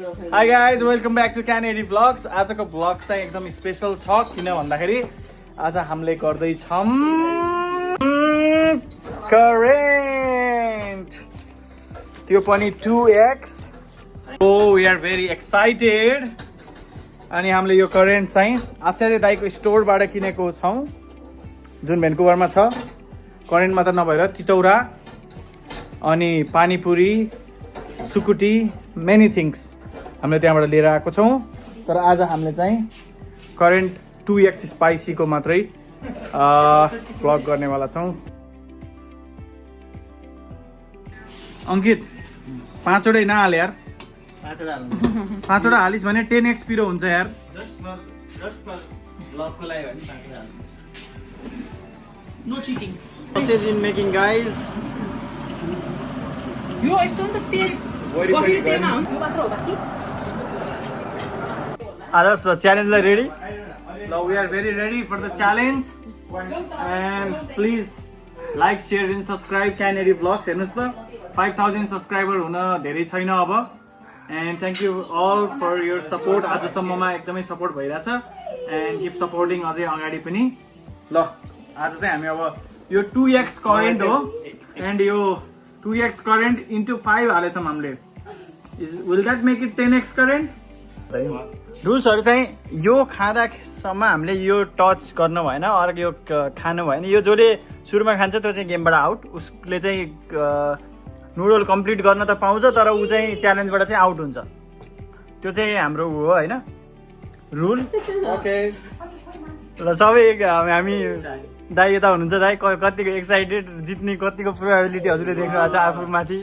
High guys welcome back to Kennedy vlogs. आजको vlog चाहिँ एकदम स्पेसल छ किन भन्दाखेरि आज हामीले गर्दैछौँ करेन्ट, त्यो पनि 2x। Oh we are very excited. अनि हामीले यो करेन्ट चाहिँ आचार्य दाईको स्टोरबाट किनेको छौँ जुन भ्यान्कुभरमा छ। करेन्ट मात्र नभएर तितौरा अनि पानीपुरी सुकुटी मेनी थिङ्स हामीले त्यहाँबाट लिएर आएको छौँ। तर आज हामीले चाहिँ करेन्ट 2x स्पाइसीको मात्रै भ्लग गर्नेवाला छौँ। अङ्कित 5 वटै नहाले यार, 5 वटा हालिस् भने 10x पिरो हुन्छ यार। No cheating. Sausage in making, guys. यो यस्तो नि त तेल गहिरो तेलमा हुन्छ यो मात्र हो बाकी। Others, the challenge is ready. Now we are very ready for the challenge and please like, share and subscribe Canary Vlogs। हेर्नुस् त 5000 सब्सक्राइबर हुन धेरै छैन अब। and thank you all for your support। आजसम्ममा एकदमै सपोर्ट भइरहेछ and keep supporting अझै अगाडि पनि। ल आज चाहिँ हामी अब यो 2x करेन्ट हो and यो 2x करेन्ट into 5 हालेछौँ हामीले। will that make it 10x current? रुल्सहरू चाहिँ यो खाँदासम्म हामीले यो टच गर्नु भएन, अर्को यो खानु भएन। यो जसले सुरुमा खान्छ त्यो चाहिँ गेमबाट आउट। उसले चाहिँ नुडल कम्प्लिट गर्न त पाउँछ तर ऊ चाहिँ च्यालेन्जबाट चाहिँ आउट हुन्छ। त्यो चाहिँ हाम्रो हो होइन रुल। ओके ल सबै हामी दाइ यता हुनुहुन्छ, दाइ कतिको एक्साइटेड, जित्ने कतिको प्रोबेबिलिटी हजुरले देख्नु भएको छ आफूमाथि।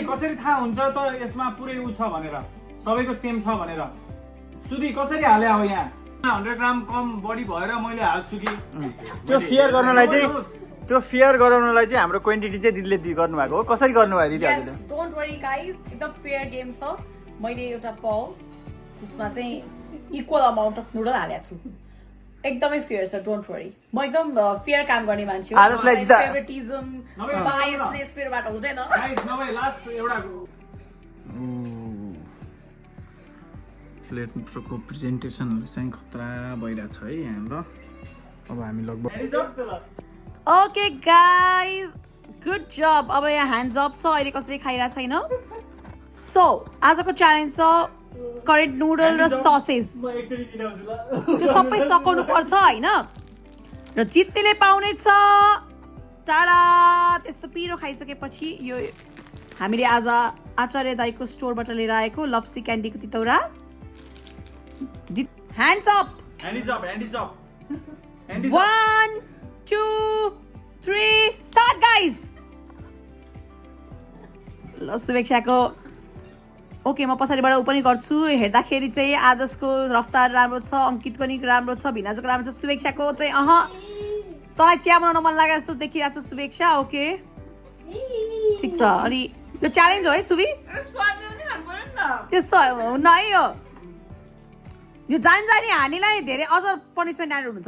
कसरी थाहा हुन्छ त यसमा पुरै उ छ भनेर, सबैको सेम छ भनेर? सुधी कसरी हाले हो यहाँ 100 ग्राम कम बढी भएर मैले हाल्छु कि? त्यो फेयर गर्नलाई चाहिँ हाम्रो क्वान्टिटी चाहिँ दिदीले गर्नुभएको हो। कसरी गर्नुभयो दिदी हजुरले? डोन्ट वरी गाइज, एकदम फेयर गेम छ। मैले एउटा पाउ त्यसमा चाहिँ इक्वल अमाउन्ट अफ नुडल हालेको छु। एकदमै फेयर छ, डोन्ट वरी। म एकदम फेयर काम गर्ने मान्छे हो। आजसलाई जिता फेभरेटिजम बायसनेस मेरोबाट हुँदैन। गाइस नभए लास्ट एउटा प्लेटको प्रेजेन्टेसनहरु चाहिँ खतरा भइरहेछ है यहाँ। ल अब हामी लगभग ओके गाइज, गुड जब। अब यहाँ ह्यान्ड्स अप छ, अहिले कसैले खाइरहेको छैन। सो आजको च्यालेन्ज छ करेन्ट नुडल र ससेज। त्यो सबै सकाउनु पर्छ होइन, र जित्नेले पाउने छ टाढा। त्यस्तो पिरो खाइसकेपछि यो हामीले आज आचार्य दाईको स्टोरबाट लिएर आएको लप्सी क्यान्डीको तितौरा। Hands up, 1 2 3 start guys. ल शुभेच्छाको ओके, म पछाडिबाट ऊ पनि गर्छु। हेर्दाखेरि चाहिँ आदर्शको रफ्तार राम्रो छ, अङ्कित पनि राम्रो छ, भिनाजुको राम्रो छ, शुभेच्छाको चाहिँ तँलाई चिया बनाउन मन लागेको जस्तो देखिरहेको छ शुभेच्छा। ओके ठिक छ। अनि यो च्यालेन्ज हो है सुबी, त्यस्तो हुन्न है। यो जानी हानीलाई धेरै अझ पनिसमेन्ट एड हुन्छ।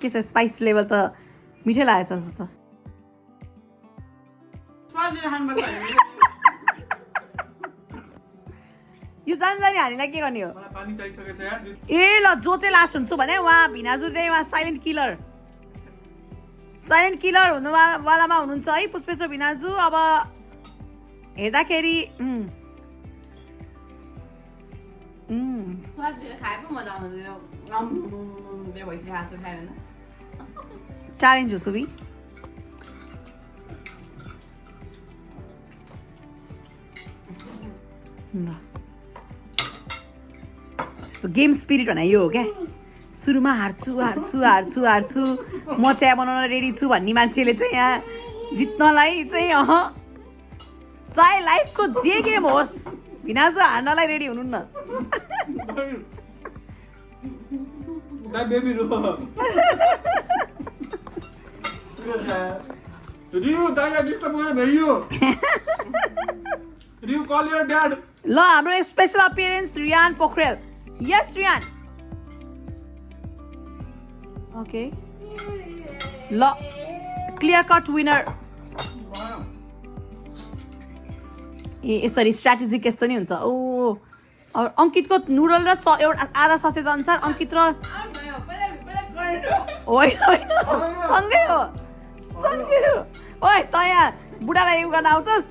के छ स्पाइस लेभल त मिठै लागेको छ जस्तो छ। यो जानी हानीलाई के गर्ने हो? पानी चाहिसकेको छ यार। ए ल जो चाहिँ लास्ट हुन्छु भने उहाँ भिनाजु चाहिँ उहाँ साइलेन्ट किलर हुनुवालामा हुनुहुन्छ है पुष्पेश्वर भिनाजु। अब हेर्दाखेरि च्यालेन्ज हो सुबी। गेम स्पिरिट भने यो हो क्या, सुरुमा हार्छु म चिया बनाउन रेडी छु भन्ने मान्छेले चाहिँ यहाँ जित्नलाई चाहिँ चाहे लाइफको जे गेम होस् भिनाजु हार्नलाई रेडी हुनुहुन्न। ल हाम्रो स्पेशल अपियरेन्स रियान पोखरेल। यस रियान ओके ल क्लियर कट विनर ए यसरी स्ट्राटेजिक यस्तो नि हुन्छ ओ अङ्कितको नुडल र एउटा आधा ससेज अनुसार अङ्कित र होइन सँगै हो ओइ त यहाँ बुढालाई उयो गर्न आउँछस्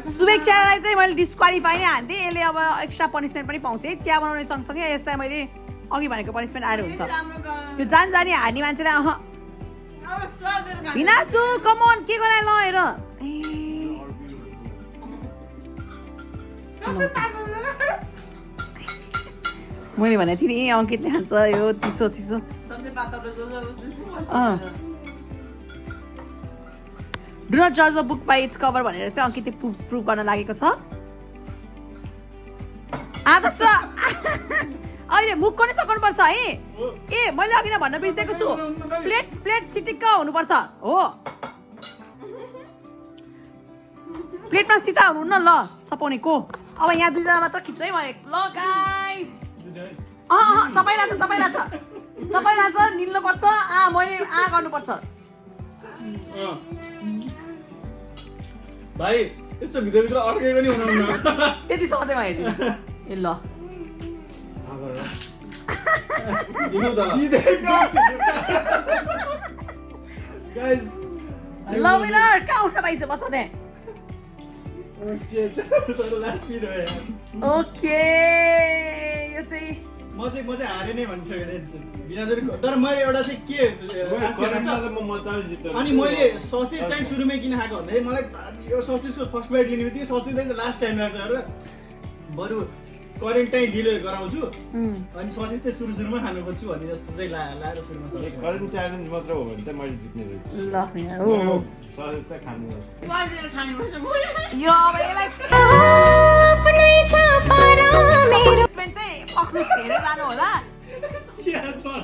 शुभेच्छालाई चाहिँ मैले डिस्क्वालिफाई नै हान्थेँ यसले अब एक्स्ट्रा पनिसमेन्ट पनि पाउँछ है चिया बनाउने सँगसँगै यसलाई मैले अघि भनेको पनिसमेन्ट एड हुन्छ यो जानी हार्ने मान्छेलाई भिनाजु कमन के गराए ल हेर मैले भनेको थिएँ नि अङ्कितले खान्छ यो चिसो डु नट जज a book by its cover भनेर चाहिँ अङ्कितले प्रुभ गर्न लागेको छ आदर्श अहिले मुखको नै सक्नुपर्छ है ए मैले अघि नै भन्न बिर्सेको छु प्लेट चिटिक्क हुनुपर्छ हो प्लेटमा सिधा हुनु न ल चपाउने को अब यहाँ दुईजना मात्र खिच्छु है भने ल गाइस तपाईलाई छ निल्नु पर्छ मैले गर्नुपर्छ भाइ यस्तो भित्र अड्केको नि हुनुहुन्न त्यति सधैँ हेरिदिनु ए ल ल विनर कहाँ उठ्न पाइन्छ बस त्यहाँ ओके यो चाहिँ म चाहिँ हारे नै भनिसकेँ तर मैले एउटा चाहिँ के अनि मैले ससेज चाहिँ सुरुमै किन खाएको भन्दाखेरि मलाई यो ससेजको फर्स्ट बाइट लिने बित्तिकै ससेज चाहिँ लास्ट टाइम लाग्छ र बरु करेन्ट ढिलो गराउँछु अनि ससेज चाहिँ सुरुमा खानु खोज्छु भन्ने जस्तो चाहिँ लाएर सुरुमा करेन्ट च्यालेन्ज मात्र हो भने चाहिँ मैले जित्ने रहेछु ल ससेज चाहिँ खानु यो अब यसलाई चाहिँ पक्रुस हेरेर जानु होला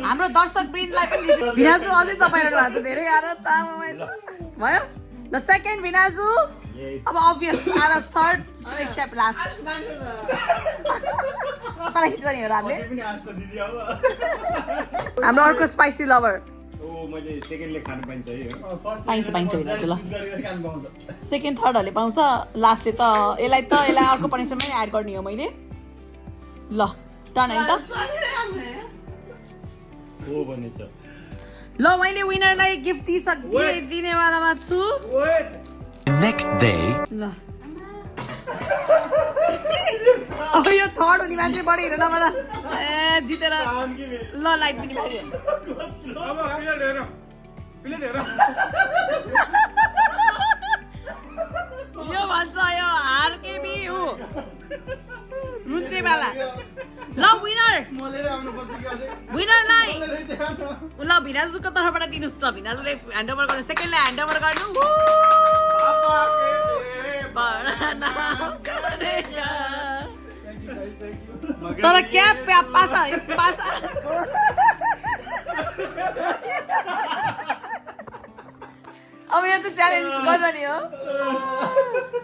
हाम्रो दर्शक वृन्दलाई पनि भिनाजु अझै तपाईहरु भएको धेरै यार भयो ल सेकेन्ड भिनाजु अब अभियस आदर्श थर्ड सुरेक्षा लास्ट तर हिजोनी हो हामीले हाम्रो अर्को स्पाइसी लभर मैले सेकेन्डले खानु पाइन्छ है पाइन्छ भिनाजु ल सेकेन्ड थर्डहरूले पाउँछ लास्टले त यसलाई अर्को पनिसमेन्ट एड गर्ने हो मैले ल टर्न है त हो भनेछ ल मैले विनरलाई गिफ्ट दिनेवालामा छु Next day. ल अब यो थर्ड हुने मान्छे बढी हेर न मलाई ए जितेर ल लाइट पनि भयो यो भन्छ यो हार के बी हो रुन्चेवाला ल विनरलाई ल भिनाजुको तर्फबाट दिनुहोस् न भिनाजुले ह्यान्डओभर गर्नु सेकेन्डलाई ह्यान्डओभर गर्नु तर क्या पासा अब यो त च्यालेन्ज गर्नु नि हो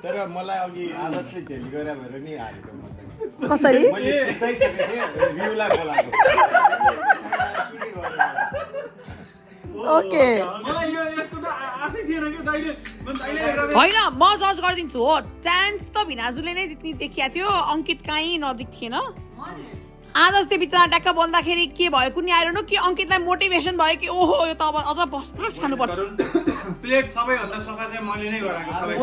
तर मलाई अघि आदर्शले झेल गरेर भएर नि हारेको म चाहिँ कसरी मैले सिधाइसकेको थिएँ भ्यूलाई बोलाएको ओके मलाई यो यस्तो त आशै थिएन कि दाइले होइन म जज गरिदिन्छु हो चान्स त भिनाजुले नै जित्ने देखिया थियो अङ्कित काहीँ नजिक थिएन आदर्श त्यो बिचमा ट्याक्क बोल्दाखेरि के भयो कुनै आएर न कि अङ्कितलाई मोटिभेसन भयो कि ओहो यो त अब अझ फास्ट खानुपर्छ प्लेट सबैभन्दा सफा चाहिँ मैले नै गराएको सबै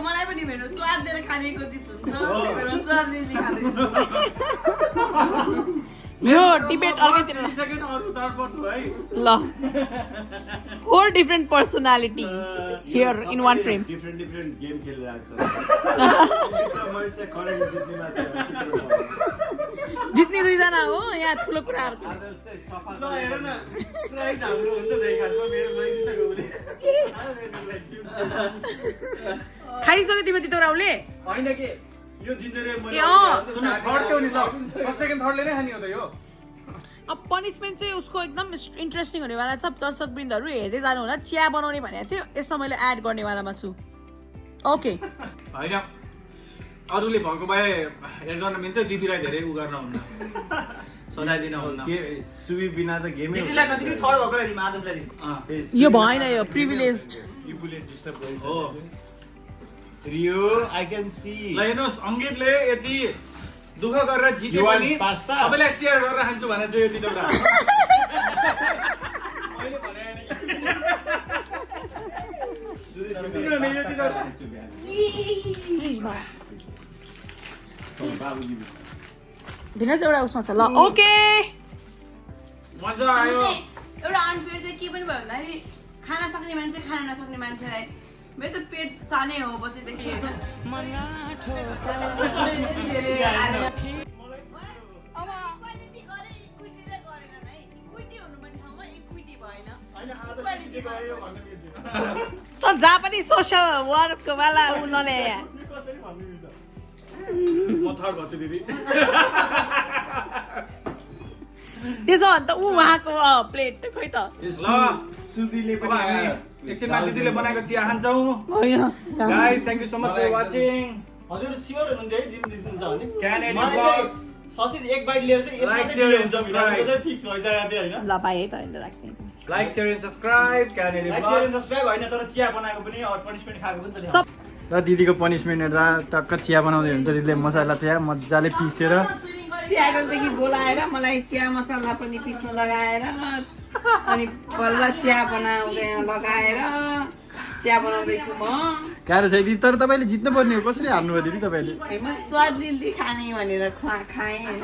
मलाई पनि भेट्नु स्वाद दिएर खानेको जित हुन्छ स्वाद दिने खाँदैछु यो डिबेट अर्कैतिर सेकेन्ड अरु तर्फबाट है ल 4 different personalities here in one frame different game खेलिरहेको छ मैले चाहिँ करेन्ट जित्ने मात्र जित्ने दुईजना हो यहाँ ठुलो कुराहरू आदर्श चाहिँ सफा ल हेर न प्राइज हाम्रो हुन्छ दाइ खासमा मेरो लैदिसक्यो उसले खाइसक्यो तिमी त्यो राउले होइन के यो जिन्जर मैले ए थर्ड त्यो नि ल सेकेन्ड थर्डले नै खानी हो त यो अब पनिसमेन्ट चाहिँ उसको एकदम इन्ट्रेस्टिङ हुनेवाला छ दर्शक वृन्दहरू हेर्दै जानु होला चिया बनाउने भनेको थियो यसमा मैले एड गर्नेवालामा छु ओके होइन अरूले भएको भए हेड गर्न मिल्थ्यो दिदीलाई धेरै उ गर्न हुन्न सजाय दिन हुन्न के सुबी बिना त गेमै दिदीलाई नदिनु थर्ड भएकोलाई दिनु आदर्शलाई दिनु यो भएन यो प्रिभिलेज्ड यो बुलेट डिस्टर्ब गरिन्छ हो रियो आई क्यान सी ल हेर्नुहोस् अङ्कितले यति दुःख गरेर जिते You want पनि pasta? सबैलाई सेयर गरेर खान्छु भने चाहिँ यति एउटा मैले भने नि भिन्न चाहिँ एउटा उसमा छ ल ओके मजा आयो एउटा अनफेयर चाहिँ के पनि भयो भन्दाखेरि खान सक्ने मान्छे खान नसक्ने मान्छेलाई मेरो त पेट सानै हो बच्चैदेखि त जहाँ पनि सोसल वर्कको बेला उनीहरूले म थर्ड भन्छु दिदी त्यसो भने त ऊ उहाँको प्लेट खोइ त ल सुदीले अब पनि हामी एकछिनमा दिदीले बनाएको चिया खान्छौँ होइन guys thank you so much for watching हजुर स्योर हुनुहुन्छ है दिनुहुन्छ भने क्यानेडी मलाई ब्लग्स ससिज एक बाइट लिएर चाहिँ यसमा Like, चाहिँ share, भिडियो and हुन्छ subscribe. भिडियो चाहिँ फिक्स भइसक्यो थियो हैन ल बाई है त अहिले राख्ने लाइक सेयर एन्ड सब्स्क्राइब क्यानेडी लाइक शेयर एन्ड सब्स्क्राइब हैन तर चिया बनाएको पनि और पनिशमेन्ट खाएको पनि त सब र दिदीको पनिशमेन्ट हेर्दा टक्क चिया बनाउँदै हुन्छ दिदीले मसाला चिया मजाले पिसेर सियाटलदेखि बोलाएर मलाई चिया मसला पनि पिस्न लगाएर अनि बल्ल चिया बनाउँदै लगाएर चिया बनाउँदैछु म गाह्रो छ दिदी तर तपाईँले जित्नु पर्ने हो कसरी हार्नु भयो दिदी तपाईँले म स्वाद दिल्दी खाने भनेर खाएँ होइन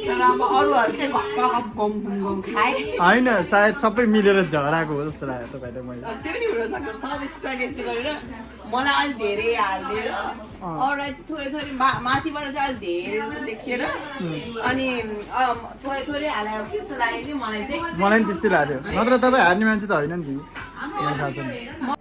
तर अब अरूहरू चाहिँ भक्क घम घुम घम खाएँ होइन सायद सबै मिलेर झराएको हो जस्तो लाग्यो तपाईँलाई मैले त्यो पनि हुनसक्छ सब स्ट्राटेजी गरेर मलाई अलिक धेरै हालिदिएर अरूलाई चाहिँ थोरै थोरै माथिबाट चाहिँ अलिक धेरै जस्तो देखिएर अनि थोरै थोरै हालेर त्यस्तो लाग्यो कि मलाई चाहिँ मलाई पनि त्यस्तै लाग्यो नत्र तपाईँ हार्ने मान्छे त होइन नि दिदी मलाई थाहा छ नि